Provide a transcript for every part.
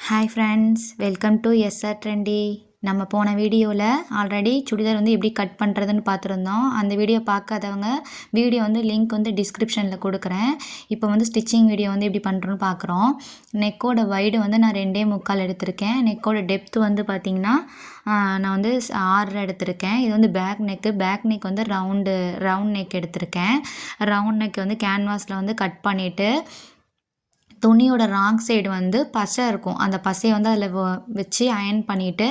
Hi friends, welcome to SR Trendy. நம்ம போன வீடியோவில் ஆல்ரெடி சுடிதார் வந்து எப்படி கட் பண்ணுறதுன்னு பார்த்துருந்தோம். அந்த வீடியோ பார்க்காதவங்க வீடியோ வந்து லிங்க் வந்து டிஸ்கிரிப்ஷனில் கொடுக்குறேன். இப்போ வந்து ஸ்டிச்சிங் வீடியோ வந்து எப்படி பண்ணுறோன்னு பார்க்குறோம். நெக்கோட வைடு வந்து நான் 2.25 எடுத்திருக்கேன். நெக்கோட டெப்த் வந்து பார்த்திங்கன்னா நான் வந்து 6 எடுத்திருக்கேன். இது வந்து பேக் நெக் வந்து ரவுண்ட் நெக் எடுத்திருக்கேன். ரவுண்ட் நெக் வந்து கேன்வாஸில் வந்து கட் பண்ணிவிட்டு துணியோட ராங் சைடு வந்து பசை இருக்கும். அந்த பசையை வந்து அதில் வச்சு அயர்ன் பண்ணிவிட்டு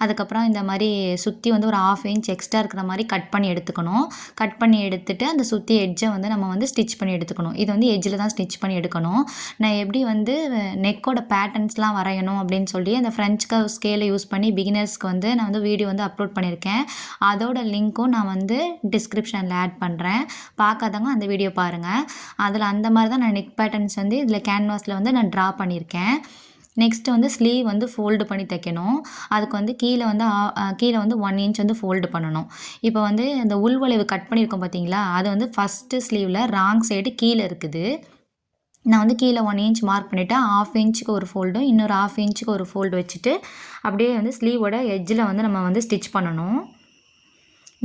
அதுக்கப்புறம் இந்த மாதிரி சுற்றி வந்து ஒரு 1/2 இன்ச் எக்ஸ்ட்ரா இருக்கிற மாதிரி கட் பண்ணி எடுத்துக்கணும். கட் பண்ணி எடுத்துகிட்டு அந்த சுற்றி எட்ஜை வந்து நம்ம வந்து ஸ்டிச் பண்ணி எடுத்துக்கணும். இது வந்து எட்ஜில் தான் ஸ்டிச் பண்ணி எடுக்கணும். நான் எப்படி வந்து நெக்கோட பேட்டர்ன்ஸ்லாம் வரையணும் அப்படின்னு சொல்லி அந்த ஃப்ரெஞ்ச் கர்வ் ஸ்கேலை யூஸ் பண்ணி பிகினர்ஸ்க்கு வந்து நான் வந்து வீடியோ வந்து அப்லோட் பண்ணியிருக்கேன். அதோட லிங்க்கும் நான் வந்து டிஸ்கிரிப்ஷனில் ஆட் பண்ணுறேன். பார்க்காதவங்க அந்த வீடியோ பாருங்கள். அதில் அந்த மாதிரி தான் நான் நெக் பேட்டர்ன்ஸ் வந்து இதில் கேன்வாஸில் வந்து நான் ட்ரா பண்ணியிருக்கேன். நெக்ஸ்ட்டு வந்து ஸ்லீவ் வந்து ஃபோல்டு பண்ணி தைக்கணும். அதுக்கு வந்து கீழே வந்து 1 இன்ச் வந்து ஃபோல்டு பண்ணணும். இப்போ வந்து அந்த உள்வளைவு கட் பண்ணியிருக்கோம் பார்த்தீங்களா, அது வந்து ஃபஸ்ட்டு ஸ்லீவில் ராங் சைடு கீழே இருக்குது. நான் வந்து கீழே 1 இன்ச் மார்க் பண்ணிவிட்டேன். 1/2 இன்ச்சுக்கு ஒரு ஃபோல்டும் இன்னொரு 1/2 இன்ச்சுக்கு ஒரு ஃபோல்டு வச்சுட்டு அப்படியே வந்து ஸ்லீவோட எட்ஜில் வந்து நம்ம வந்து ஸ்டிச் பண்ணணும்.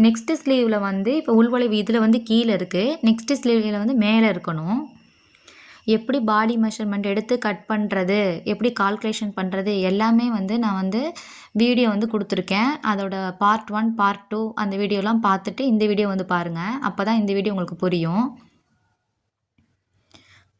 நெக்ஸ்ட்டு ஸ்லீவில் வந்து இப்போ உள்வளைவு இதில் வந்து கீழே இருக்குது. நெக்ஸ்ட்டு ஸ்லீவில் வந்து மேலே இருக்கணும். எப்படி பாடி மெஷர்மெண்ட் எடுத்து கட் பண்ணுறது, எப்படி கால்குலேஷன் பண்ணுறது எல்லாமே வந்து நான் வந்து வீடியோ வந்து கொடுத்துருக்கேன். அதோட பார்ட் 1 பார்ட் 2 அந்த வீடியோலாம் பார்த்துட்டு இந்த வீடியோ வந்து பாருங்கள். அப்போ தான் இந்த வீடியோ உங்களுக்கு புரியும்.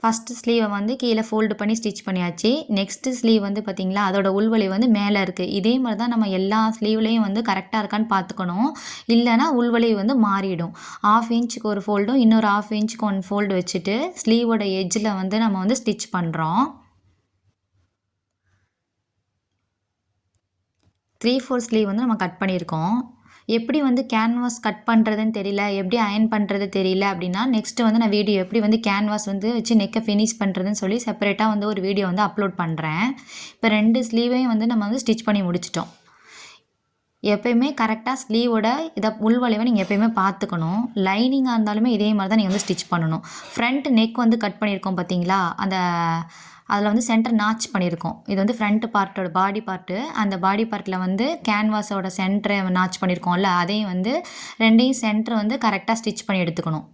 ஃபஸ்ட்டு ஸ்லீவை வந்து கீழே ஃபோல்டு பண்ணி ஸ்டிச் பண்ணியாச்சு. நெக்ஸ்ட்டு ஸ்லீவ் வந்து பார்த்திங்களா, அதோட உள்வளைவு வந்து மேலே இருக்குது. இதே மாதிரி தான் நம்ம எல்லா ஸ்லீவ்லேயும் வந்து கரெக்டாக இருக்கான்னு பார்த்துக்கணும். இல்லைனா உள்வளைவு வந்து மாறிடும். 1/2 இன்ச்சுக்கு ஒரு ஃபோல்டும் இன்னொரு 1/2 இன்ச்சுக்கு 1 ஃபோல்டு வச்சுட்டு ஸ்லீவோட எட்ஜில் வந்து நம்ம வந்து ஸ்டிச் பண்ணுறோம். 3/4 ஸ்லீவ் வந்து நம்ம கட் பண்ணியிருக்கோம். எப்படி வந்து கேன்வாஸ் கட் பண்ணுறதுன்னு தெரியல, எப்படி அயர்ன் பண்ணுறது தெரியல அப்படின்னா நெக்ஸ்ட்டு வந்து நான் வீடியோ எப்படி வந்து கேன்வாஸ் வந்து வச்சு நெக்கை ஃபினிஷ் பண்ணுறதுன்னு சொல்லி செப்பரேட்டாக வந்து ஒரு வீடியோ வந்து அப்லோட் பண்ணுறேன். இப்போ 2 ஸ்லீவையும் வந்து நம்ம வந்து ஸ்டிச் பண்ணி முடிச்சிட்டோம். எப்போயுமே கரெக்டாக ஸ்லீவோட உள்வளைவை நீங்கள் எப்போயுமே பார்த்துக்கணும். லைனிங்காக இருந்தாலுமே இதே மாதிரி தான் நீங்கள் வந்து ஸ்டிச் பண்ணணும். ஃப்ரண்ட் நெக் வந்து கட் பண்ணியிருக்கோம் பார்த்தீங்களா, அதில் வந்து சென்டர் நாச் பண்ணியிருக்கோம். இது வந்து ஃப்ரண்ட் பார்ட்டோட பாடி பார்ட்டு. அந்த பாடி பார்ட்டில் வந்து கேன்வாஸோட சென்டரை நாச் பண்ணியிருக்கோம்ல, அதையும் வந்து 2யும் சென்டர் வந்து கரெக்டாக ஸ்டிச் பண்ணி எடுத்துக்கணும்.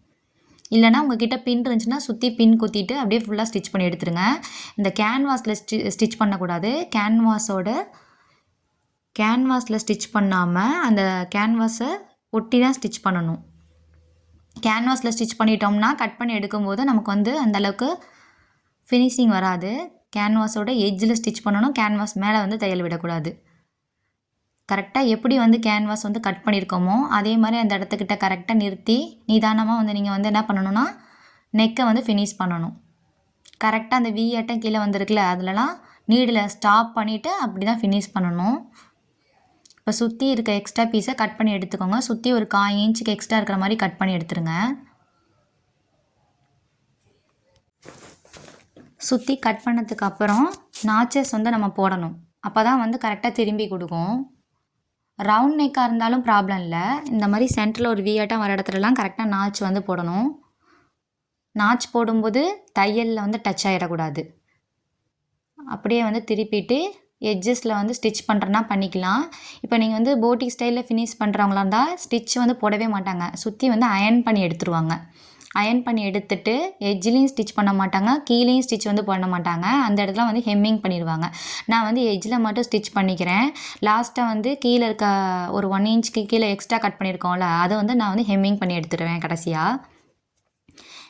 இல்லைனா உங்கள்கிட்ட பின் இருந்துச்சுன்னா சுற்றி பின் குத்திட்டு அப்படியே ஃபுல்லாக ஸ்டிச் பண்ணி எடுத்துருங்க. இந்த கேன்வாஸில் ஸ்டிச் பண்ணக்கூடாது. கேன்வாஸில் ஸ்டிச் பண்ணாமல் அந்த கேன்வாஸை ஒட்டி தான் ஸ்டிச் பண்ணணும். கேன்வாஸில் ஸ்டிச் பண்ணிட்டோம்னா கட் பண்ணி எடுக்கும்போது நமக்கு வந்து அந்தளவுக்கு ஃபினிஷிங் வராது. கேன்வாஸோட எட்ஜில் ஸ்டிச் பண்ணணும். கேன்வாஸ் மேலே வந்து தையல் விடக்கூடாது. கரெக்டாக எப்படி வந்து கேன்வாஸ் வந்து கட் பண்ணியிருக்கோமோ அதே மாதிரி அந்த இடத்துக்கிட்ட கரெக்டாக நிறுத்தி நிதானமாக வந்து நீங்கள் வந்து என்ன பண்ணணும்னா நெக்கை வந்து ஃபினிஷ் பண்ணணும். கரெக்டாக அந்த வி ஆட்டம் கீழே வந்திருக்குல்ல, அதிலலாம் நீடில் ஸ்டாப் பண்ணிவிட்டு அப்படி தான் ஃபினிஷ் பண்ணணும். இப்போ சுற்றி இருக்க எக்ஸ்ட்ரா பீஸை கட் பண்ணி எடுத்துக்கோங்க. சுற்றி ஒரு 1/4 இன்ச்சுக்கு எக்ஸ்ட்ரா இருக்கிற மாதிரி கட் பண்ணி எடுத்துருங்க. சுற்றி கட் பண்ணதுக்கு அப்புறம் நாச்சஸ் வந்து நம்ம போடணும். அப்போ தான் வந்து கரெக்டாக திரும்பி கொடுக்கும். ரவுண்ட் நெக்காக இருந்தாலும் ப்ராப்ளம் இல்லை. இந்த மாதிரி சென்டரில் ஒரு வியாட்டம் வர இடத்துலலாம் கரெக்டாக நாச் வந்து போடணும். நாச் போடும்போது தையலில் வந்து டச் ஆகிடக்கூடாது. அப்படியே வந்து திருப்பிட்டு எட்ஜஸில் வந்து ஸ்டிச் பண்ணுறனா பண்ணிக்கலாம். இப்போ நீங்கள் வந்து போட்டிக் ஸ்டைலில் ஃபினிஷ் பண்ணுறவங்களா இருந்தால் ஸ்டிச் வந்து போடவே மாட்டாங்க. சுற்றி வந்து அயர்ன் பண்ணி எடுத்துருவாங்க. அயர்ன் பண்ணி எடுத்துட்டு எட்ஜ்லேயும் ஸ்டிச் பண்ண மாட்டாங்க, கீழேயும் ஸ்டிச் வந்து பண்ண மாட்டாங்க. அந்த இடத்துல வந்து ஹெம்மிங் பண்ணிடுவாங்க. நான் வந்து எட்ஜில் மட்டும் ஸ்டிச் பண்ணிக்கிறேன். லாஸ்ட்டாக வந்து கீழே இருக்க ஒரு 1 இன்ச்சுக்கு கீழே எக்ஸ்ட்ரா கட் பண்ணியிருக்கோம்ல, அதை வந்து நான் வந்து ஹெம்மிங் பண்ணி எடுத்துடுவேன் கடைசியாக.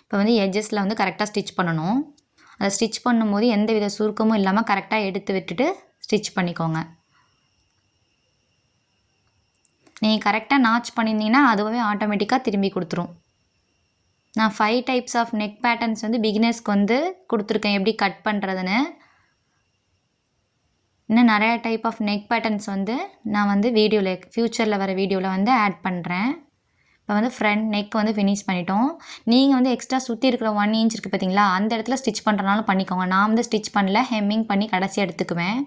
இப்போ வந்து எட்ஜஸில் வந்து கரெக்டாக ஸ்டிச் பண்ணணும். அதை ஸ்டிச் பண்ணும்போது எந்த வித சுருக்கமும் இல்லாமல் கரெக்டாக எடுத்து விட்டுட்டு ஸ்டிச் பண்ணிக்கோங்க. நீங்கள் கரெக்டாக நாச் பண்ணியிருந்தீங்கன்னா அதுவே ஆட்டோமேட்டிக்காக திரும்பி கொடுத்துரும். நான் 5 டைப்ஸ் ஆஃப் நெக் பேட்டர்ன்ஸ் வந்து பிகினர்ஸ்க்கு வந்து கொடுத்துருக்கேன் எப்படி கட் பண்ணுறதுன்னு. இன்னும் நிறையா டைப் ஆஃப் நெக் பேட்டர்ன்ஸ் வந்து நான் வந்து ஃப்யூச்சரில் வர வீடியோவில் வந்து ஆட் பண்ணுறேன். இப்போ வந்து ஃப்ரண்ட் நெக் வந்து ஃபினிஷ் பண்ணிட்டோம். நீங்கள் வந்து எக்ஸ்ட்ரா சுற்றி இருக்கிற 1 இன்ச் இருக்குது பார்த்தீங்களா, அந்த இடத்துல ஸ்டிச் பண்ணுறனாலும் பண்ணிக்கோங்க. நான் வந்து ஸ்டிச் பண்ணல, ஹெம்மிங் பண்ணி கடைசி எடுத்துக்குவேன்.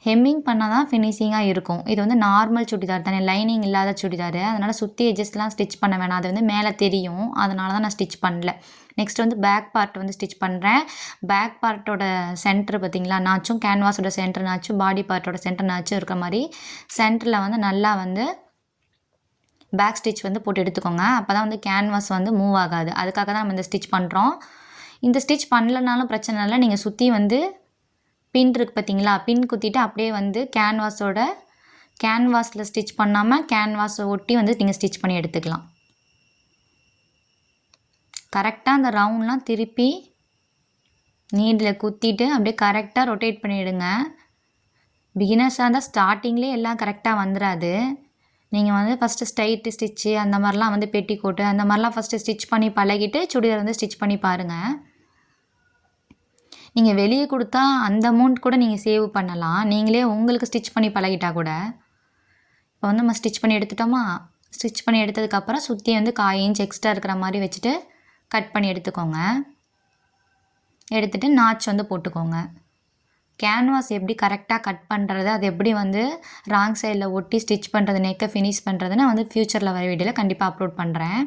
ஹெம்மிங் பண்ணால் தான் ஃபினிஷிங்காக இருக்கும். இது வந்து நார்மல் சுடிதார் தானே, லைனிங் இல்லாத சுடிதார். அதனால் சுற்றி எட்ஜஸ்லாம் ஸ்டிச் பண்ண வேணாம், அது வந்து மேலே தெரியும். அதனால தான் நான் ஸ்டிச் பண்ணல. நெக்ஸ்ட் வந்து பேக் பார்ட் வந்து ஸ்டிச் பண்ணுறேன். பேக் பார்ட்டோட சென்டர் பார்த்திங்களா, நாச்சும் கேன்வாஸோட சென்டர் நாச்சும் பாடி பார்ட்டோட சென்டர் நாச்சும் இருக்கிற மாதிரி சென்டரில் வந்து நல்லா வந்து பேக் ஸ்டிச் வந்து போட்டு எடுத்துக்கோங்க. அப்போ தான் வந்து கேன்வாஸ் வந்து மூவ் ஆகாது. அதுக்காக தான் நம்ம இந்த ஸ்டிச் பண்ணுறோம். இந்த ஸ்டிச் பண்ணலனாலும் பிரச்சனை இல்லை. நீங்கள் சுற்றி வந்து பின் இருக்குது பார்த்தீங்களா, பின் குத்திட்டு அப்படியே வந்து கேன்வாஸில் ஸ்டிச் பண்ணாமல் கேன்வாஸை ஒட்டி வந்து நீங்கள் ஸ்டிச் பண்ணி எடுத்துக்கலாம். கரெக்டாக அந்த ரவுண்ட்லாம் திருப்பி நீடில் குத்திட்டு அப்படியே கரெக்டாக ரொட்டேட் பண்ணிவிடுங்க. பிகினர்ஸாக இருந்தால் ஸ்டார்டிங்லேயே எல்லாம் கரெக்டாக வந்துடாது. நீங்கள் வந்து ஃபஸ்ட்டு ஸ்ட்ரைட்டு ஸ்டிச்சு அந்த மாதிரிலாம் வந்து பெட்டிக்கோட்டு அந்த மாதிரிலாம் ஃபஸ்ட்டு ஸ்டிச் பண்ணி பழகிட்டு சுடிதார் வந்து ஸ்டிச் பண்ணி பாருங்கள். நீங்கள் வெளியே கொடுத்தா அந்த அமௌண்ட் கூட நீங்கள் சேவ் பண்ணலாம். நீங்களே உங்களுக்கு ஸ்டிச் பண்ணி பழகிட்டா கூட. இப்போ வந்து நம்ம ஸ்டிச் பண்ணி எடுத்துட்டோமா, ஸ்டிச் பண்ணி எடுத்ததுக்கப்புறம் சுற்றி வந்து 1/4 இன்ச் எக்ஸ்ட்ரா இருக்கிற மாதிரி வச்சுட்டு கட் பண்ணி எடுத்துக்கோங்க. எடுத்துகிட்டு நாச் வந்து போட்டுக்கோங்க. கேன்வாஸ் எப்படி கரெக்டாக கட் பண்ணுறது, அது எப்படி வந்து ராங் சைடில் ஒட்டி ஸ்டிச் பண்ணுறது, நெக்கை ஃபினிஷ் பண்ணுறதுன்னு வந்து ஃப்யூச்சரில் வர வீடியோவில் கண்டிப்பாக அப்லோட் பண்ணுறேன்.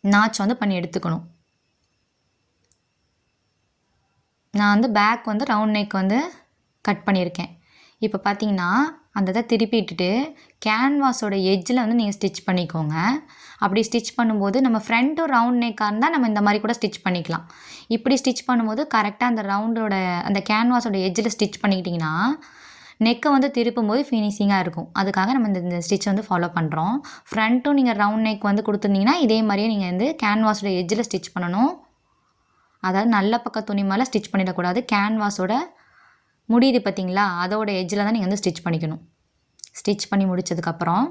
நாச் வந்து பண்ணி எடுத்துக்கணும். நான் வந்து பேக் வந்து ரவுண்ட் நெக் வந்து கட் பண்ணியிருக்கேன். இப்போ பார்த்தீங்கன்னா அந்த இதை திருப்பிட்டுட்டு கேன்வாஸோட எட்ஜில் வந்து நீங்கள் ஸ்டிச் பண்ணிக்கோங்க. அப்படி ஸ்டிச் பண்ணும்போது நம்ம ஃப்ரண்ட்டும் ரவுண்ட் நெக்காக இருந்தால் நம்ம இந்த மாதிரி கூட ஸ்டிச் பண்ணிக்கலாம். இப்படி ஸ்டிச் பண்ணும்போது கரெக்டாக அந்த ரவுண்டோட அந்த கேன்வாஸோட எட்ஜில் ஸ்டிச் பண்ணிக்கிட்டிங்கன்னா நெக்கை வந்து திருப்பும்போது ஃபினிஷிங்காக இருக்கும். அதுக்காக நம்ம இந்த ஸ்டிச் வந்து ஃபாலோ பண்ணுறோம். ஃப்ரண்ட்டும் நீங்கள் ரவுண்ட் நெக் வந்து கொடுத்துருந்தீங்கன்னா இதே மாதிரியே நீங்கள் வந்து கேன்வாஸோட எட்ஜில் ஸ்டிச் பண்ணணும். அதாவது நல்ல பக்க துணி மேலே ஸ்டிச் பண்ணிடக்கூடாது. கேன்வாஸோட முடியுது பார்த்தீங்களா, அதோட எட்ஜில் தான் நீங்கள் வந்து ஸ்டிச் பண்ணிக்கணும். ஸ்டிச் பண்ணி முடித்ததுக்கப்புறம்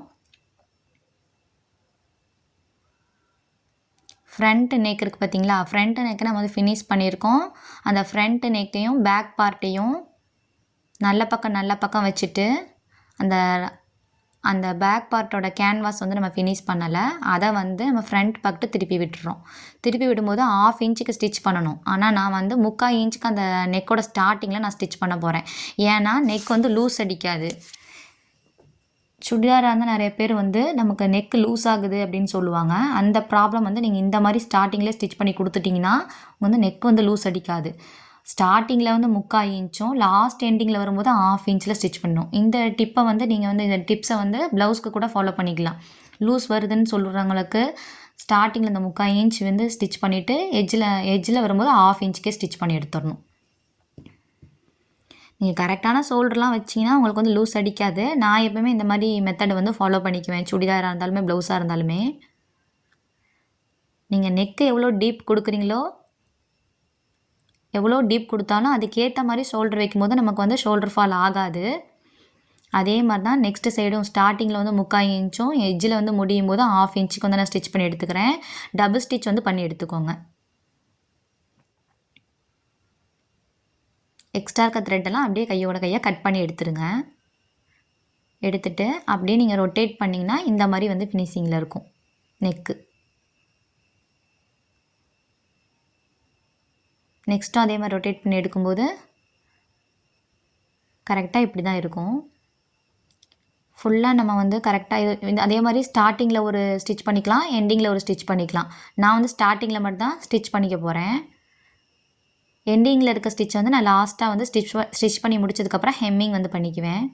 ஃப்ரண்ட் நெக் இருக்குது பார்த்தீங்களா, ஃப்ரண்ட் நெக்கை நம்ம வந்து ஃபினிஷ் பண்ணியிருக்கோம். அந்த ஃப்ரண்ட் நெக்கையும் பேக் பார்ட்டையும் நல்ல பக்கம் வச்சுட்டு அந்த பேக் பார்ட்டோட கேன்வாஸ் வந்து நம்ம ஃபினிஷ் பண்ணலை. அதை வந்து நம்ம ஃப்ரண்ட் பக்கத்து திருப்பி விட்டுறோம். திருப்பி விடும்போது 1/2 இன்ச்சுக்கு ஸ்டிச் பண்ணணும். ஆனால் நான் வந்து 3/4 இன்ச்சுக்கு அந்த நெக்கோட ஸ்டார்டிங்கில் நான் ஸ்டிச் பண்ண போகிறேன். ஏன்னா நெக் வந்து லூஸ் அடிக்காது. சுடிதாராக இருந்தால் நிறைய பேர் வந்து நமக்கு நெக் லூஸ் ஆகுது அப்படின்னு சொல்லுவாங்க. அந்த ப்ராப்ளம் வந்து நீங்கள் இந்த மாதிரி ஸ்டார்டிங்லேயே ஸ்டிச் பண்ணி கொடுத்துட்டிங்கன்னா வந்து நெக் வந்து லூஸ் அடிக்காது. ஸ்டார்டிங்கில் வந்து 3/4 இன்ச்சும் லாஸ்ட் எண்டிங்கில் வரும்போது 1/2 இன்ச்சில் ஸ்டிச் பண்ணணும். இந்த டிப்பை வந்து நீங்கள் வந்து இந்த டிப்ஸை வந்து ப்ளவுஸ்க்கு கூட ஃபாலோ பண்ணிக்கலாம். லூஸ் வருதுன்னு சொல்கிறவங்களுக்கு ஸ்டார்டிங்கில் இந்த 3/4 இன்ச் வந்து ஸ்டிச் பண்ணிவிட்டு எட்ஜில் வரும்போது 1/2 இன்ச்சுக்கே ஸ்டிச் பண்ணி எடுத்துடணும். நீங்கள் கரெக்டான ஷோல்டர்லாம் வச்சிங்கன்னா உங்களுக்கு வந்து லூஸ் அடிக்காது. நான் எப்போவுமே இந்த மாதிரி மெத்தடை வந்து ஃபாலோ பண்ணிக்குவேன். சுடிதாராக இருந்தாலுமே ப்ளவுஸாக இருந்தாலுமே. நீங்கள் நெக்கு எவ்வளோ டீப் கொடுக்குறீங்களோ, எவ்வளோ டீப் கொடுத்தாலும் அதுக்கேற்ற மாதிரி ஷோல்டர் வைக்கும்போது நமக்கு வந்து ஷோல்டர் ஃபால் ஆகாது. அதே மாதிரி தான் நெக்ஸ்ட் சைடும் ஸ்டார்டிங்கில் வந்து 3/4 இன்ச்சும் எட்ஜில் வந்து முடியும் போது 1/2 இன்ச்சுக்கு வந்து நான் ஸ்டிச் பண்ணி எடுத்துக்கிறேன். டபுள் ஸ்டிச் வந்து பண்ணி எடுத்துக்கோங்க. எக்ஸ்ட்ரா இருக்க த்ரெட்டெல்லாம் அப்படியே கையாக கட் பண்ணி எடுத்துருங்க. எடுத்துகிட்டு அப்படியே நீங்கள் ரொட்டேட் பண்ணிங்கன்னா இந்த மாதிரி வந்து ஃபினிஷிங்கில் இருக்கும் நெக்கு. நெக்ஸ்ட்டும் அதே மாதிரி ரொட்டேட் பண்ணி எடுக்கும்போது கரெக்டாக இப்படி தான் இருக்கும். ஃபுல்லாக நம்ம வந்து கரெக்டாக அதே மாதிரி ஸ்டார்டிங்கில் ஒரு ஸ்டிச் பண்ணிக்கலாம், எண்டிங்கில் ஒரு ஸ்டிச் பண்ணிக்கலாம். நான் வந்து ஸ்டார்டிங்கில் மட்டும் தான் ஸ்டிச் பண்ணிக்க போகிறேன். எண்டிங்கில் இருக்க ஸ்டிச் வந்து நான் லாஸ்ட்டாக வந்து ஸ்டிச் பண்ணி முடிச்சதுக்கப்புறம் ஹெம்மிங் வந்து பண்ணிக்குவேன்.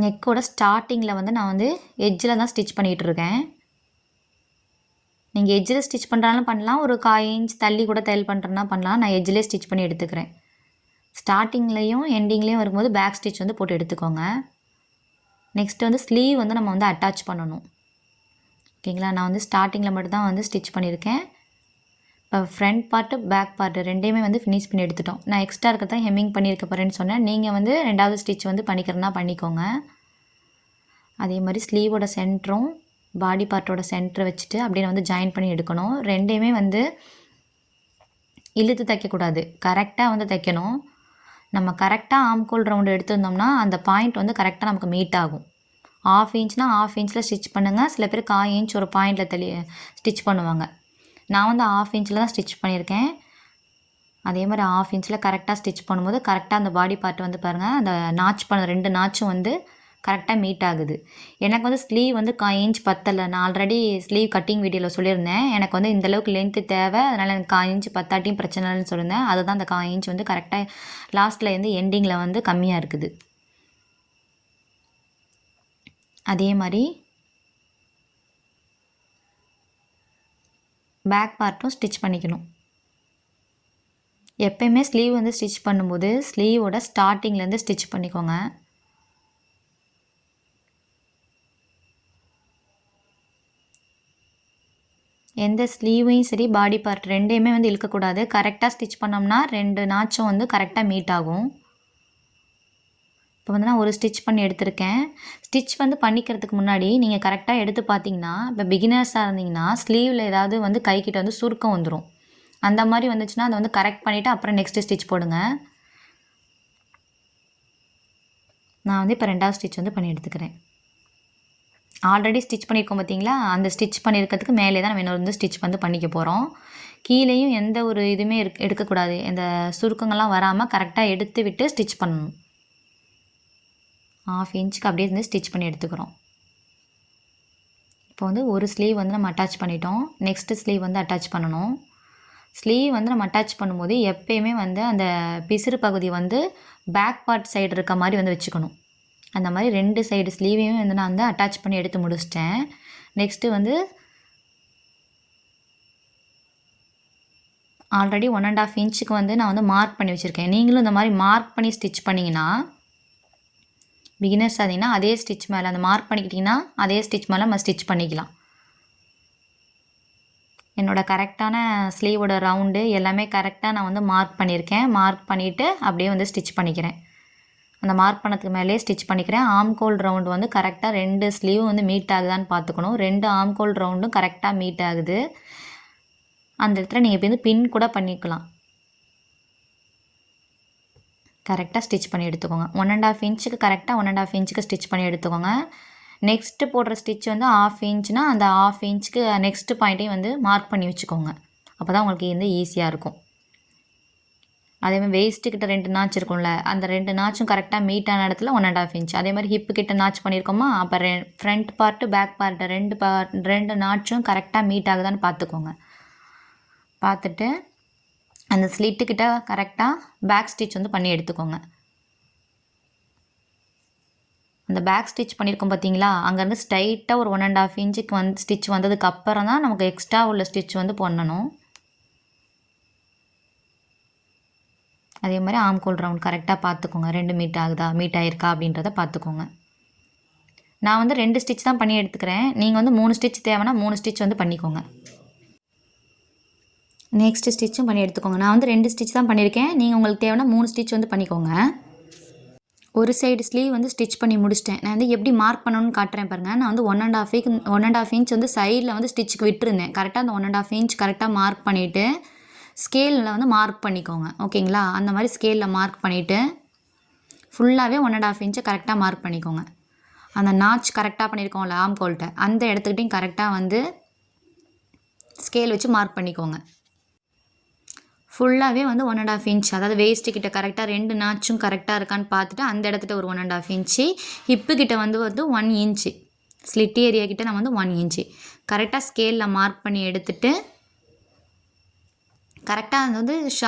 நெக்கோட ஸ்டார்டிங்கில் வந்து நான் வந்து எட்ஜில் தான் ஸ்டிச் பண்ணிகிட்ருக்கேன். நீங்கள் எட்ஜில் ஸ்டிச் பண்ணுறாலும் பண்ணலாம், ஒரு 1/4 இன்ச் தள்ளி கூட தையல் பண்ணுறேன்னா பண்ணலாம். நான் எட்ஜிலே ஸ்டிச் பண்ணி எடுத்துக்கிறேன். ஸ்டார்டிங்லேயும் எண்டிங்லேயும் வரும்போது பேக் ஸ்டிச் வந்து போட்டு எடுத்துக்கோங்க. நெக்ஸ்ட் வந்து ஸ்லீவ் வந்து நம்ம வந்து அட்டாச் பண்ணணும். ஓகேங்களா, நான் வந்து ஸ்டார்டிங்கில் மட்டும் தான் வந்து ஸ்டிச் பண்ணியிருக்கேன். இப்போ ஃப்ரண்ட் பார்ட்டு பேக் பார்ட்டு ரெண்டையுமே வந்து ஃபினிஷ் பண்ணி எடுத்துட்டோம். நான் எக்ஸ்ட்ரா இருக்கிறத ஹெம்மிங் பண்ணியிருக்க போகிறேன்னு சொன்னேன். நீங்கள் வந்து 2வது ஸ்டிச் வந்து பண்ணிக்கிறதுனா பண்ணிக்கோங்க. அதே மாதிரி ஸ்லீவோட சென்டரும் பாடி பார்ட்டோட சென்டரை வச்சுட்டு அப்படியே வந்து ஜாயின் பண்ணி எடுக்கணும். ரெண்டையுமே வந்து இழுத்து தைக்கக்கூடாது, கரெக்டாக வந்து தைக்கணும். நம்ம கரெக்டாக ஆம்கோல் ரவுண்டு எடுத்துருந்தோம்னா அந்த பாயிண்ட் வந்து கரெக்டாக நமக்கு மீட் ஆகும். 1/2 இன்ச்னால் 1/2 இன்ச்சில் ஸ்டிச் பண்ணுங்கள். சில பேர் 1/4 இன்ச் ஒரு பாயிண்டில் ஸ்டிச் பண்ணுவாங்க. நான் வந்து 1/2 இன்ச்சில் தான் ஸ்டிச் பண்ணியிருக்கேன். அதே மாதிரி 1/2 இன்ச்சில் கரெக்டாக ஸ்டிச் பண்ணும்போது கரெக்டாக அந்த பாடி பார்ட் வந்து பாருங்கள், அந்த நாச் பண்ண 2 நாச்சும் வந்து கரெக்டாக மீட் ஆகுது. எனக்கு வந்து ஸ்லீவ் வந்து 1/4 இன்ச் பத்தலை. நான் ஆல்ரெடி ஸ்லீவ் கட்டிங் வீடியோவில் சொல்லியிருந்தேன். எனக்கு வந்து இந்தளவுக்கு லென்த்து தேவை, அதனால் எனக்கு 1/4 இன்ச் பத்தாட்டியும் பிரச்சனை இல்லைன்னு சொல்லியிருந்தேன். அதுதான் அந்த 1/4 இன்ச் வந்து கரெக்டாக லாஸ்ட்டில் வந்து எண்டிங்கில் வந்து கம்மியாக இருக்குது. அதே மாதிரி பேக் பார்ட்டும் ஸ்டிச் பண்ணிக்கணும். எப்பயுமே ஸ்லீவ் வந்து ஸ்டிச் பண்ணும்போது ஸ்லீவோட ஸ்டார்டிங்லேருந்து ஸ்டிச் பண்ணிக்கோங்க. எந்த ஸ்லீவையும் சரி பாடி பார்ட் ரெண்டையுமே வந்து இழுக்கக்கூடாது. கரெக்டாக ஸ்டிச் பண்ணோம்னா 2 நாச்சும் வந்து கரெக்டாக மீட் ஆகும். இப்போ வந்து நான் ஒரு ஸ்டிச் பண்ணி எடுத்திருக்கேன். ஸ்டிச் வந்து பண்ணிக்கிறதுக்கு முன்னாடி நீங்கள் கரெக்டாக எடுத்து பார்த்தீங்கன்னா, இப்போ பிகினர்ஸாக இருந்தீங்கன்னா ஸ்லீவில் ஏதாவது வந்து கைக்கிட்ட வந்து சுருக்கம் வந்துடும். அந்த மாதிரி வந்துச்சுன்னா அதை வந்து கரெக்ட் பண்ணிவிட்டு அப்புறம் நெக்ஸ்ட்டு ஸ்டிச் போடுங்க. நான் வந்து இப்போ 2வது ஸ்டிச் வந்து பண்ணி எடுத்துக்கிறேன். ஆல்ரெடி ஸ்டிச் பண்ணியிருக்கோம் பார்த்தீங்களா, அந்த ஸ்டிச் பண்ணியிருக்கிறதுக்கு மேலே தான் நம்ம இன்னொரு வந்து ஸ்டிச் வந்து பண்ணிக்க போகிறோம். கீழேயும் எந்த ஒரு இதுவுமே எடுக்கக்கூடாது. இந்த சுருக்கங்கள்லாம் வராமல் கரெக்டாக எடுத்து விட்டு ஸ்டிச் பண்ணணும். 1/2 இன்ச்சுக்கு அப்படியே வந்து ஸ்டிச் பண்ணி எடுத்துக்கிறோம். இப்போ வந்து ஒரு ஸ்லீவ் வந்து நம்ம அட்டாச் பண்ணிட்டோம். நெக்ஸ்ட்டு ஸ்லீவ் வந்து அட்டாச் பண்ணணும். ஸ்லீவ் வந்து நம்ம அட்டாச் பண்ணும்போது எப்பயுமே வந்து அந்த பிசுறு பகுதி வந்து பேக் பார்ட் சைடு இருக்க மாதிரி வந்து வச்சுக்கணும். அந்த மாதிரி 2 சைடு ஸ்லீவையும் வந்து நான் வந்து அட்டாச் பண்ணி எடுத்து முடிச்சிட்டேன். நெக்ஸ்ட்டு வந்து ஆல்ரெடி 1.5 இன்ச்சுக்கு வந்து நான் வந்து மார்க் பண்ணி வச்சுருக்கேன். நீங்களும் இந்த மாதிரி மார்க் பண்ணி ஸ்டிச் பண்ணிங்கன்னா, பிகினர்ஸ் ஆதிங்கன்னா அதே ஸ்டிச் மேலே அந்த மார்க் பண்ணிக்கிட்டிங்கன்னா அதே ஸ்டிச் மேலே நம்ம ஸ்டிச் பண்ணிக்கலாம். என்னோடய கரெக்டான ஸ்லீவோட ரவுண்டு எல்லாமே கரெக்டாக நான் வந்து மார்க் பண்ணியிருக்கேன். மார்க் பண்ணிவிட்டு அப்படியே வந்து ஸ்டிச் பண்ணிக்கிறேன். அந்த மார்க் பண்ணதுக்கு மேலேயே ஸ்டிச் பண்ணிக்கிறேன். ஆம்கோல் ரவுண்டு வந்து கரெக்டாக 2 ஸ்லீவும் வந்து மீட் ஆகுதான்னு பார்த்துக்கணும். 2 ஆம்கோல் ரவுண்டும் கரெக்டாக மீட் ஆகுது. அந்த இடத்துல நீங்கள் இப்போ வந்து பின் கூட பண்ணிக்கலாம். கரெக்டாக ஸ்டிச் பண்ணி எடுத்துக்கோங்க. 1.5 இன்ச்சுக்கு கரெக்டாக 1.5 இன்ச்சுக்கு ஸ்டிச் பண்ணி எடுத்துக்கோங்க. நெக்ஸ்ட்டு போடுற ஸ்டிச் வந்து 1/2 இன்ச்னா அந்த 1/2 இன்ச்சுக்கு நெக்ஸ்ட்டு பாயிண்ட்டையும் வந்து மார்க் பண்ணி வச்சுக்கோங்க. அப்போ தான் உங்களுக்கு வந்து ஈஸியாக இருக்கும். அதேமாதிரி வெயிஸ்ட்டுக்கிட்ட 2 நாச் இருக்கும்ல, அந்த 2 நாச்சும் கரெக்டாக மீட்டான இடத்துல 1.5 இன்ச். அதே மாதிரி ஹிப்பு கிட்ட நாச் பண்ணியிருக்கோமா, அப்போ ஃப்ரண்ட் பார்ட்டு பேக் பார்ட்டு 2 நாச்சும் கரெக்டாக மீட் ஆகுதான்னு பார்த்துக்கோங்க. பார்த்துட்டு அந்த ஸ்லிட்டுக்கிட்ட கரெக்டாக பேக் ஸ்டிச் வந்து பண்ணி எடுத்துக்கோங்க. அந்த பேக் ஸ்டிச் பண்ணியிருக்கோம் பார்த்தீங்களா, அங்கேருந்து ஸ்ட்ரைட்டாக ஒரு 1.5 இன்ச்சுக்கு வந்து ஸ்டிச் வந்ததுக்கு அப்புறம் தான் நமக்கு எக்ஸ்ட்ரா உள்ள ஸ்டிச் வந்து பண்ணணும். அதே மாதிரி ஆம்கோல் ரவுண்ட் கரெக்டாக பார்த்துக்கோங்க. 2 மீட் ஆகுதா, மீட் ஆகிருக்கா அப்படின்றத பார்த்துக்கோங்க. நான் வந்து 2 ஸ்டிச் தான் பண்ணி எடுத்துக்கிறேன். நீங்கள் வந்து 3 ஸ்டிச் தேவைன்னா 3 ஸ்டிச் வந்து பண்ணிக்கோங்க. நெக்ஸ்ட்டு ஸ்டிச்சும் பண்ணி எடுத்துக்கோங்க. நான் வந்து 2 ஸ்டிச் தான் பண்ணியிருக்கேன். நீங்கள் உங்களுக்கு தேவைன்னா 3 ஸ்டிச் வந்து பண்ணிக்கோங்க. ஒரு சைடு ஸ்லீவ் வந்து ஸ்டிச் பண்ணி முடிச்சிட்டேன். நான் வந்து எப்படி மார்க் பண்ணணும்னு காட்டுறேன் பாருங்கள். நான் வந்து 1.5 இன்ச் வந்து சைடில் வந்து ஸ்டிச்சுக்கு விட்டுருந்தேன். கரெக்டாக அந்த 1.5 இன்ச் கரெக்டாக மார்க் பண்ணிவிட்டு ஸ்கேலில் வந்து மார்க் பண்ணிக்கோங்க. ஓகேங்களா, அந்த மாதிரி ஸ்கேலில் மார்க் பண்ணிவிட்டு ஃபுல்லாகவே 1.5 இன்ச்சை கரெக்டாக மார்க் பண்ணிக்கோங்க. அந்த நாச் கரெக்டாக பண்ணியிருக்கோம்ல ஆம்கோல்கிட்ட, அந்த இடத்துக்கிட்டையும் கரெக்டாக வந்து ஸ்கேல் வச்சு மார்க் பண்ணிக்கோங்க. ஃபுல்லாகவே வந்து 1.5 இன்ச், அதாவது வேஸ்ட்டு கிட்ட கரெக்டாக 2 நாச்சும் கரெக்டாக இருக்கான்னு பார்த்துட்டு அந்த இடத்துல ஒரு 1.5 இன்ச்சு, ஹிப்பு கிட்ட வந்து 1 இன்ச்சு, ஸ்லிட் ஏரியா கிட்ட நான் வந்து 1 இன்ச்சு கரெக்டாக ஸ்கேலில் மார்க் பண்ணி எடுத்துகிட்டு கரெக்டாக அது வந்து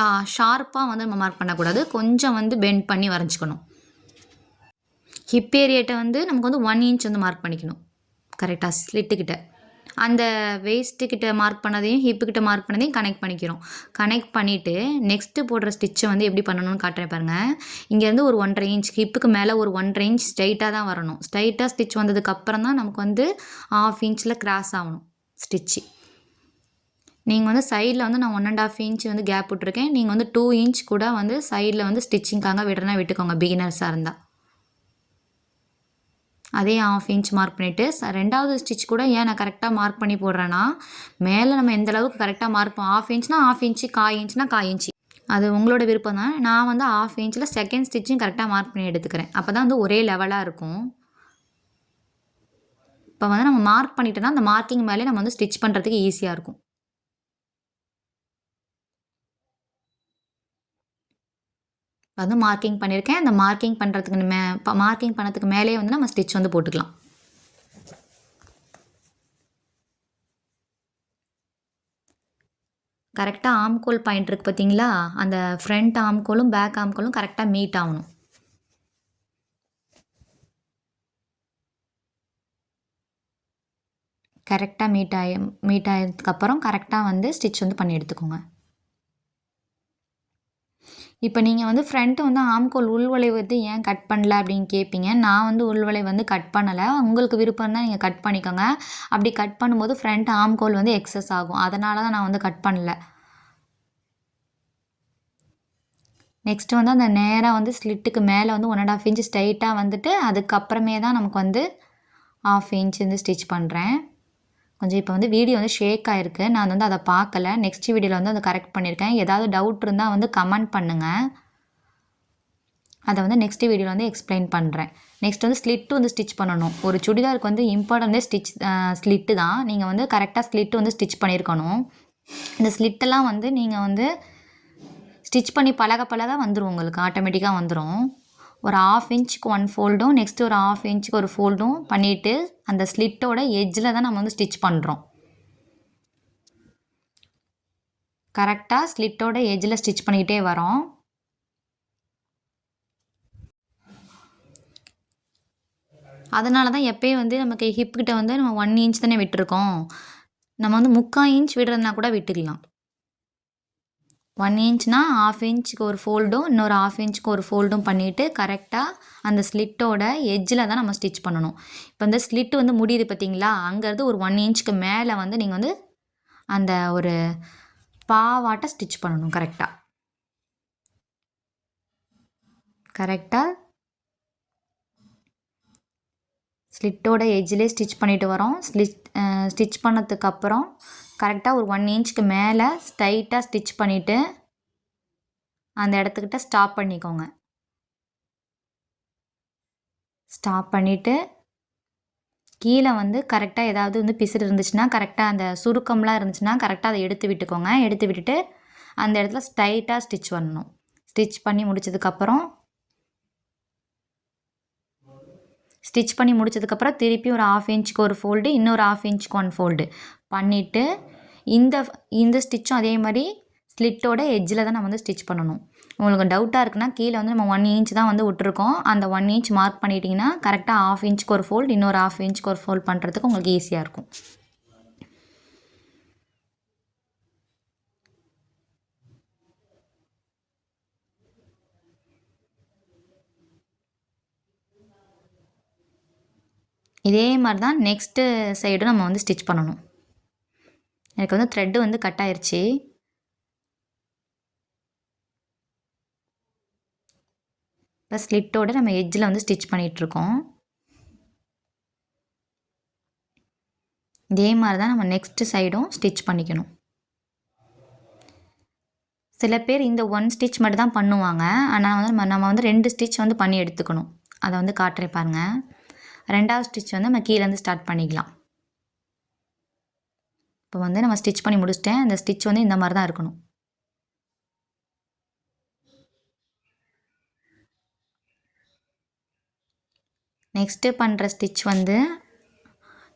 ஷார்ப்பாக வந்து நம்ம மார்க் பண்ணக்கூடாது. கொஞ்சம் வந்து பெண்ட் பண்ணி வரைஞ்சிக்கணும். ஹிப் ஏரியாட்ட வந்து நமக்கு வந்து 1 இன்ச் வந்து மார்க் பண்ணிக்கணும் கரெக்டாக ஸ்லிட்டுக்கிட்ட. அந்த வேஸ்ட்டுக்கிட்ட மார்க் பண்ணதையும் ஹிப்புக்கிட்ட மார்க் பண்ணதையும் கனெக்ட் பண்ணிக்கிறோம். கனெக்ட் பண்ணிவிட்டு நெக்ஸ்ட்டு போடுற ஸ்டிச்சை வந்து எப்படி பண்ணணும்னு காட்டுறேன் பாருங்கள். இங்கேருந்து ஒரு 1.5 இன்ச், ஹிப்புக்கு மேலே ஒரு 1.5 இன்ச் ஸ்ட்ரைட்டாக தான் வரணும். ஸ்ட்ரைட்டாக ஸ்டிச் வந்ததுக்கப்புறம் தான் நமக்கு வந்து 1/2 இன்ச்சில் கிராஸ் ஆகணும் ஸ்டிச்சு. நீங்கள் வந்து சைடில் வந்து நான் 1.5 இன்ச் வந்து கேப் விட்டுருக்கேன். நீங்கள் வந்து 2 இன்ச் கூட வந்து சைடில் வந்து ஸ்டிச்சிங்காக விடுறனா விட்டுக்கோங்க பிகினர்ஸாக இருந்தால். அதே 1/2 இன்ச் மார்க் பண்ணிவிட்டு 2வது ஸ்டிச் கூட ஏன் நான் கரெக்டாக மார்க் பண்ணி போடுறேன்னா, மேலே நம்ம எந்த அளவுக்கு கரெக்டாக மார்க் 1/2 இன்ச்னா 1/2 இன்ச்சு, 1/4 இன்ச்னா 1/4 இன்ச்சு, அது உங்களோட விருப்பம் தான். நான் வந்து 1/2 இன்ச்சில் செகண்ட் ஸ்டிச்சும் கரெக்டாக மார்க் பண்ணி எடுத்துக்கிறேன். அப்போ தான் வந்து ஒரே லெவலாக இருக்கும். இப்போ வந்து நம்ம மார்க் பண்ணிட்டோன்னா அந்த மார்க்கிங் மேலே நம்ம வந்து ஸ்டிச் பண்ணுறதுக்கு ஈஸியாக இருக்கும். வந்து மார்க்கிங் பண்ணியிருக்கேன். அந்த மார்க்கிங் பண்ணுறதுக்கு மார்க்கிங் பண்ணதுக்கு மேலேயே வந்து நம்ம ஸ்டிச் வந்து போட்டுக்கலாம். கரெக்டாக ஆம்கோல் பாயிண்ட் இருக்குது பார்த்தீங்களா, அந்த ஃப்ரண்ட் ஆம்கோலும் பேக் ஆம்கோலும் கரெக்டாக மீட் ஆகணும். கரெக்டாக மீட் ஆகியதுக்கப்புறம் கரெக்டாக வந்து ஸ்டிச் வந்து பண்ணி எடுத்துக்கோங்க. இப்போ நீங்கள் வந்து ஃப்ரண்ட்டு வந்து ஆம்கோல் உள்வளைவு வந்து ஏன் கட் பண்ணல அப்படின்னு கேட்பீங்க. நான் வந்து உள்வளைவு வந்து கட் பண்ணலை. உங்களுக்கு விருப்பம் தான் நீங்கள் கட் பண்ணிக்கோங்க. அப்படி கட் பண்ணும்போது ஃப்ரண்ட் ஆம்கோல் வந்து எக்ஸஸ் ஆகும். அதனால தான் நான் வந்து கட் பண்ணல. நெக்ஸ்ட்டு வந்து அந்த நேராக வந்து ஸ்லிட்டுக்கு மேலே வந்து 1.5 இன்ச் ஸ்ட்ரைட்டாக வந்துட்டு அதுக்கப்புறமே தான் நமக்கு வந்து 1/2 இன்ச் வந்து ஸ்டிச் பண்ணுறேன். கொஞ்சம் இப்போ வந்து வீடியோ வந்து ஷேக் ஆகிருக்கு. நான் வந்து அதை பார்க்கல. நெக்ஸ்ட் வீடியோவில் வந்து அதை கரெக்ட் பண்ணியிருக்கேன். ஏதாவது டவுட் இருந்தால் வந்து கமெண்ட் பண்ணுங்கள். அதை வந்து நெக்ஸ்ட் வீடியோவில் வந்து எக்ஸ்பிளைன் பண்ணுறேன். நெக்ஸ்ட் வந்து ஸ்லிட்டு வந்து ஸ்டிச் பண்ணணும். ஒரு சுடிதாருக்கு வந்து இம்பார்ட்டன்டே ஸ்லிட்டு தான். நீங்கள் வந்து கரெக்டாக ஸ்லிட்டு வந்து ஸ்டிச் பண்ணியிருக்கணும். இந்த ஸ்லிட்டெல்லாம் வந்து நீங்கள் வந்து ஸ்டிச் பண்ணி பழக வந்துடும், உங்களுக்கு ஆட்டோமேட்டிக்காக வந்துடும். ஒரு 1/2 இன்ச்சுக்கு 1 ஃபோல்டும் நெக்ஸ்ட்டு ஒரு 1/2 இன்ச்சுக்கு ஒரு ஃபோல்டும் பண்ணிவிட்டு அந்த ஸ்லிட்டோட எட்ஜில் தான் நம்ம வந்து ஸ்டிச் பண்ணுறோம். கரெக்டாக ஸ்லிட்டோட எட்ஜில் ஸ்டிச் பண்ணிக்கிட்டே வரோம். அதனால தான் எப்போயும் வந்து நமக்கு ஹிப்கிட்ட வந்து நம்ம 1 இன்ச் தானே விட்டுருக்கோம். நம்ம வந்து 3/4 இன்ச் விடுறதுனா கூட விட்டுக்கலாம். 1 இன்ச்னா 1/2 இன்ச்சுக்கு ஒரு ஃபோல்டும் இன்னொரு 1/2 இன்ச்சுக்கு ஒரு ஃபோல்டும் பண்ணிவிட்டு கரெக்டாக அந்த ஸ்லிட்டோட எட்ஜில் தான் நம்ம ஸ்டிச் பண்ணணும். இப்போ இந்த ஸ்லிட்டு வந்து முடியுது பார்த்தீங்களா, அங்கேருந்து ஒரு 1 இன்ச்சுக்கு மேலே வந்து நீங்கள் வந்து அந்த ஒரு பாவாட்டை ஸ்டிச் பண்ணணும். கரெக்டாக ஸ்லிட்டோட எட்ஜிலே ஸ்டிச் பண்ணிட்டு வரோம். ஸ்டிச் பண்ணதுக்கப்புறம் கரெக்டாக ஒரு 1 இன்ச்சுக்கு மேலே ஸ்ட்ரைட்டாக ஸ்டிச் பண்ணிவிட்டு அந்த இடத்துக்கிட்ட ஸ்டாப் பண்ணிக்கோங்க. ஸ்டாப் பண்ணிவிட்டு கீழே வந்து கரெக்டாக ஏதாவது வந்து பிசுறு இருந்துச்சுன்னா கரெக்டாக அந்த சுருக்கம்லாம் இருந்துச்சுன்னா கரெக்டாக அதை எடுத்து விட்டுக்கோங்க. எடுத்து விட்டுட்டு அந்த இடத்துல ஸ்ட்ரைட்டாக ஸ்டிச் பண்ணணும். ஸ்டிச் பண்ணி முடித்ததுக்கப்புறம் திருப்பி ஒரு 1/2 இன்ச்சுக்கு ஒரு ஃபோல்டு இன்னொரு 1/2 இன்ச்சுக்கு 1 ஃபோல்டு பண்ணிவிட்டு இந்த ஸ்டிச்சும் அதே மாதிரி ஸ்லிட்டோட எட்ஜில் தான் நம்ம வந்து ஸ்டிச் பண்ணணும். உங்களுக்கு டவுட்டாக இருக்குன்னா கீழே வந்து நம்ம 1 இன்ச் தான் வந்து விட்டுருக்கோம். அந்த 1 இன்ச் மார்க் பண்ணிட்டீங்கன்னா கரெக்டாக 1/2 இன்ச்சுக்கு ஒரு ஃபோல்டு இன்னொரு 1/2 இன்ச்சுக்கு ஒரு ஃபோல்ட் பண்ணுறதுக்கு உங்களுக்கு ஈஸியாக இருக்கும். இதே மாதிரி தான் நெக்ஸ்ட்டு சைடும் நம்ம வந்து ஸ்டிச் பண்ணணும். எனக்கு வந்து த்ரெட்டு வந்து கட் ஆயிடுச்சு. இப்போ ஸ்லிட்டோட நம்ம எட்ஜில் வந்து ஸ்டிச் பண்ணிகிட்ருக்கோம். இதே மாதிரி தான் நம்ம நெக்ஸ்ட்டு சைடும் ஸ்டிச் பண்ணிக்கணும். சில பேர் இந்த 1 ஸ்டிச் மட்டும் தான் பண்ணுவாங்க. ஆனால் வந்து நம்ம வந்து 2 ஸ்டிச் வந்து பண்ணி எடுத்துக்கணும். அதை வந்து காட்டுறேன் பாருங்கள். 2வது ஸ்டிச் வந்து நம்ம கீழேருந்து ஸ்டார்ட் பண்ணிக்கலாம். இப்போ வந்து நம்ம ஸ்டிச் பண்ணி முடிச்சிட்டேன். அந்த ஸ்டிச் வந்து இந்த மாதிரி தான் இருக்கணும். நெக்ஸ்ட்டு பண்ணுற ஸ்டிச் வந்து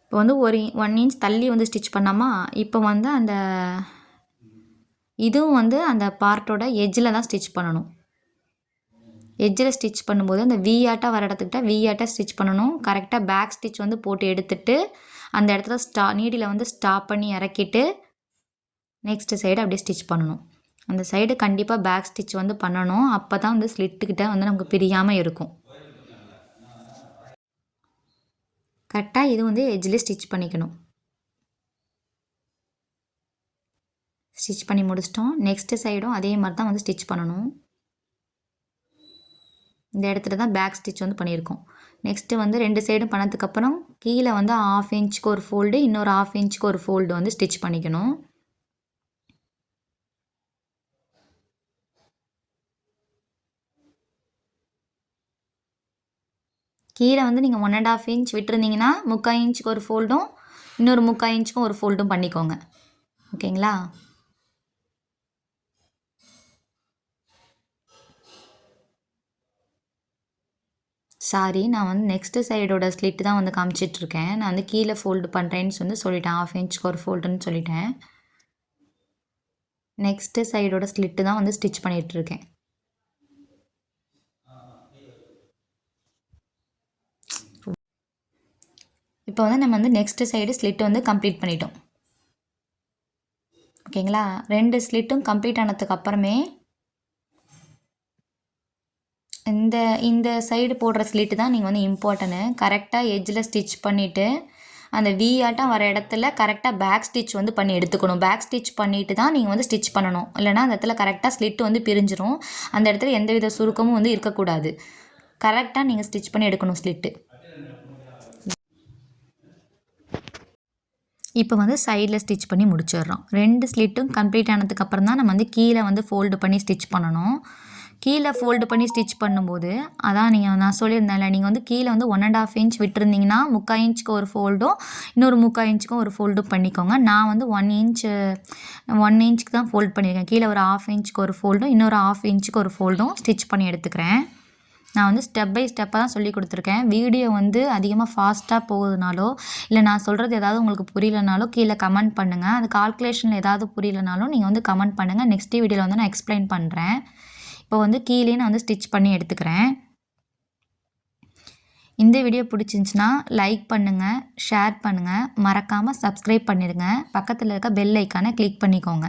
இப்போ வந்து 1 இன்ச் தள்ளி வந்து ஸ்டிச் பண்ணாமா, இப்போ வந்து அந்த இதுவும் வந்து அந்த பார்ட்டோட எட்ஜில் தான் ஸ்டிச் பண்ணணும். எட்ஜில் ஸ்டிச் பண்ணும்போது அந்த விஆட்டாக வர இடத்துக்கிட்ட விஆட்டாக ஸ்டிச் பண்ணணும். கரெக்டாக பேக் ஸ்டிச் வந்து போட்டு எடுத்துட்டு அந்த இடத்துல நீடியில் வந்து ஸ்டாப் பண்ணி இறக்கிட்டு நெக்ஸ்ட்டு சைடு அப்படியே ஸ்டிச் பண்ணணும். அந்த சைடு கண்டிப்பாக பேக் ஸ்டிச் வந்து பண்ணணும். அப்போ தான் வந்து ஸ்லிட்டுக்கிட்ட வந்து நமக்கு பிரியாமல் இருக்கும். கரெக்டாக இது வந்து எட்ஜில் ஸ்டிச் பண்ணிக்கணும். ஸ்டிச் பண்ணி முடிச்சிட்டோம். நெக்ஸ்ட்டு சைடும் அதே மாதிரி தான் வந்து ஸ்டிச் பண்ணணும். இந்த இடத்துல தான் பேக் ஸ்டிச் வந்து பண்ணியிருக்கோம். நெக்ஸ்ட்டு வந்து 2 சைடும் பண்ணதுக்கப்புறம் கீழே வந்து 1/2 இன்ச்சுக்கு ஒரு ஃபோல்டு இன்னொரு 1/2 இன்ச்சுக்கு ஒரு ஃபோல்டு வந்து ஸ்டிச் பண்ணிக்கணும். கீழே வந்து நீங்கள் 1.5 இன்ச் விட்டுருந்தீங்கன்னா 3/4 இன்ச்சுக்கு ஒரு ஃபோல்டும் இன்னொரு 3/4 இன்ச்சுக்கும் ஒரு ஃபோல்டும் பண்ணிக்கோங்க. ஓகேங்களா? சாரி, நான் வந்து நெக்ஸ்ட்டு சைடோட ஸ்லிட் தான் வந்து காமிச்சிட்ருக்கேன். நான் வந்து கீழே ஃபோல்டு பண்ணுறேன்னு வந்து சொல்லிட்டேன். 1/2 இன்ச்சுக்கு ஒரு ஃபோல்டுன்னு சொல்லிட்டேன். நெக்ஸ்ட்டு சைடோட ஸ்லிட்டு தான் வந்து ஸ்டிச் பண்ணிகிட்ருக்கேன். இப்போ வந்து நம்ம வந்து நெக்ஸ்ட்டு சைடு ஸ்லிட் வந்து கம்ப்ளீட் பண்ணிட்டோம். ஓகேங்களா? 2 ஸ்லிட்டும் கம்ப்ளீட் ஆனதுக்கு அப்புறமே இந்த சைடு போடுற ஸ்லிட்டு தான் நீங்கள் வந்து இம்பார்ட்டனு. கரெக்டாக எட்ஜில் ஸ்டிச் பண்ணிவிட்டு அந்த வி ஆட்டம் வர இடத்துல கரெக்டாக பேக் ஸ்டிச் வந்து பண்ணி எடுத்துக்கணும். பேக் ஸ்டிச் பண்ணிவிட்டு தான் நீங்கள் வந்து ஸ்டிச் பண்ணணும். இல்லைனா அந்த இடத்துல கரெக்டாக ஸ்லிட் வந்து பிரிஞ்சிரும். அந்த இடத்துல எந்தவித சுருக்கமும் வந்து இருக்கக்கூடாது. கரெக்டாக நீங்கள் ஸ்டிச் பண்ணி எடுக்கணும் ஸ்லிட்டு. இப்போ வந்து சைடில் ஸ்டிச் பண்ணி முடிச்சிடுறோம். 2 ஸ்லிட்டும் கம்ப்ளீட் ஆனதுக்கப்புறம் தான் நம்ம வந்து கீழே வந்து ஃபோல்டு பண்ணி ஸ்டிச் பண்ணணும். கீழே ஃபோல்டு பண்ணி ஸ்டிச் பண்ணும்போது அதான் நான் சொல்லியிருந்தேன்ல, நீங்கள் வந்து கீழே வந்து 1 1/2 இன்ச் விட்டுருந்தீங்கன்னா 3/4 இன்ச்சுக்கு ஒரு ஃபோல்டும் இன்னொரு 3/4 இன்ச்சுக்கும் ஒரு ஃபோல்டும் பண்ணிக்கோங்க. நான் வந்து 1 இன்ச்சுக்கு தான் ஃபோல்ட் பண்ணியிருக்கேன். கீழே ஒரு 1/2 இன்ச்சுக்கு ஒரு ஃபோல்டும் இன்னொரு 1/2 இன்ச்சுக்கு ஒரு ஃபோல்டும் ஸ்டிச் பண்ணி எடுத்துக்கிறேன். நான் வந்து ஸ்டெப் பை ஸ்டெப்பாக தான் சொல்லி கொடுத்துருக்கேன். வீடியோ வந்து அதிகமாக ஃபாஸ்ட்டாக போகுதுனாலோ இல்லை நான் சொல்கிறது ஏதாவது உங்களுக்கு புரியலனாலோ கீழே கமெண்ட் பண்ணுங்கள். அது கால்குலேஷனில் ஏதாவது புரியலனாலும் நீங்கள் வந்து கமெண்ட் பண்ணுங்கள். நெக்ஸ்ட் வீடியோவில் வந்து நான் எக்ஸ்பிளைன் பண்ணுறேன். இப்போ வந்து கீழே நான் வந்து ஸ்டிச் பண்ணி எடுத்துக்கிறேன். இந்த வீடியோ பிடிச்சிருந்துச்சின்னா லைக் பண்ணுங்கள், ஷேர் பண்ணுங்கள், மறக்காமல் சப்ஸ்கிரைப் பண்ணிடுங்க. பக்கத்தில் இருக்க பெல் ஐக்கானை கிளிக் பண்ணிக்கோங்க.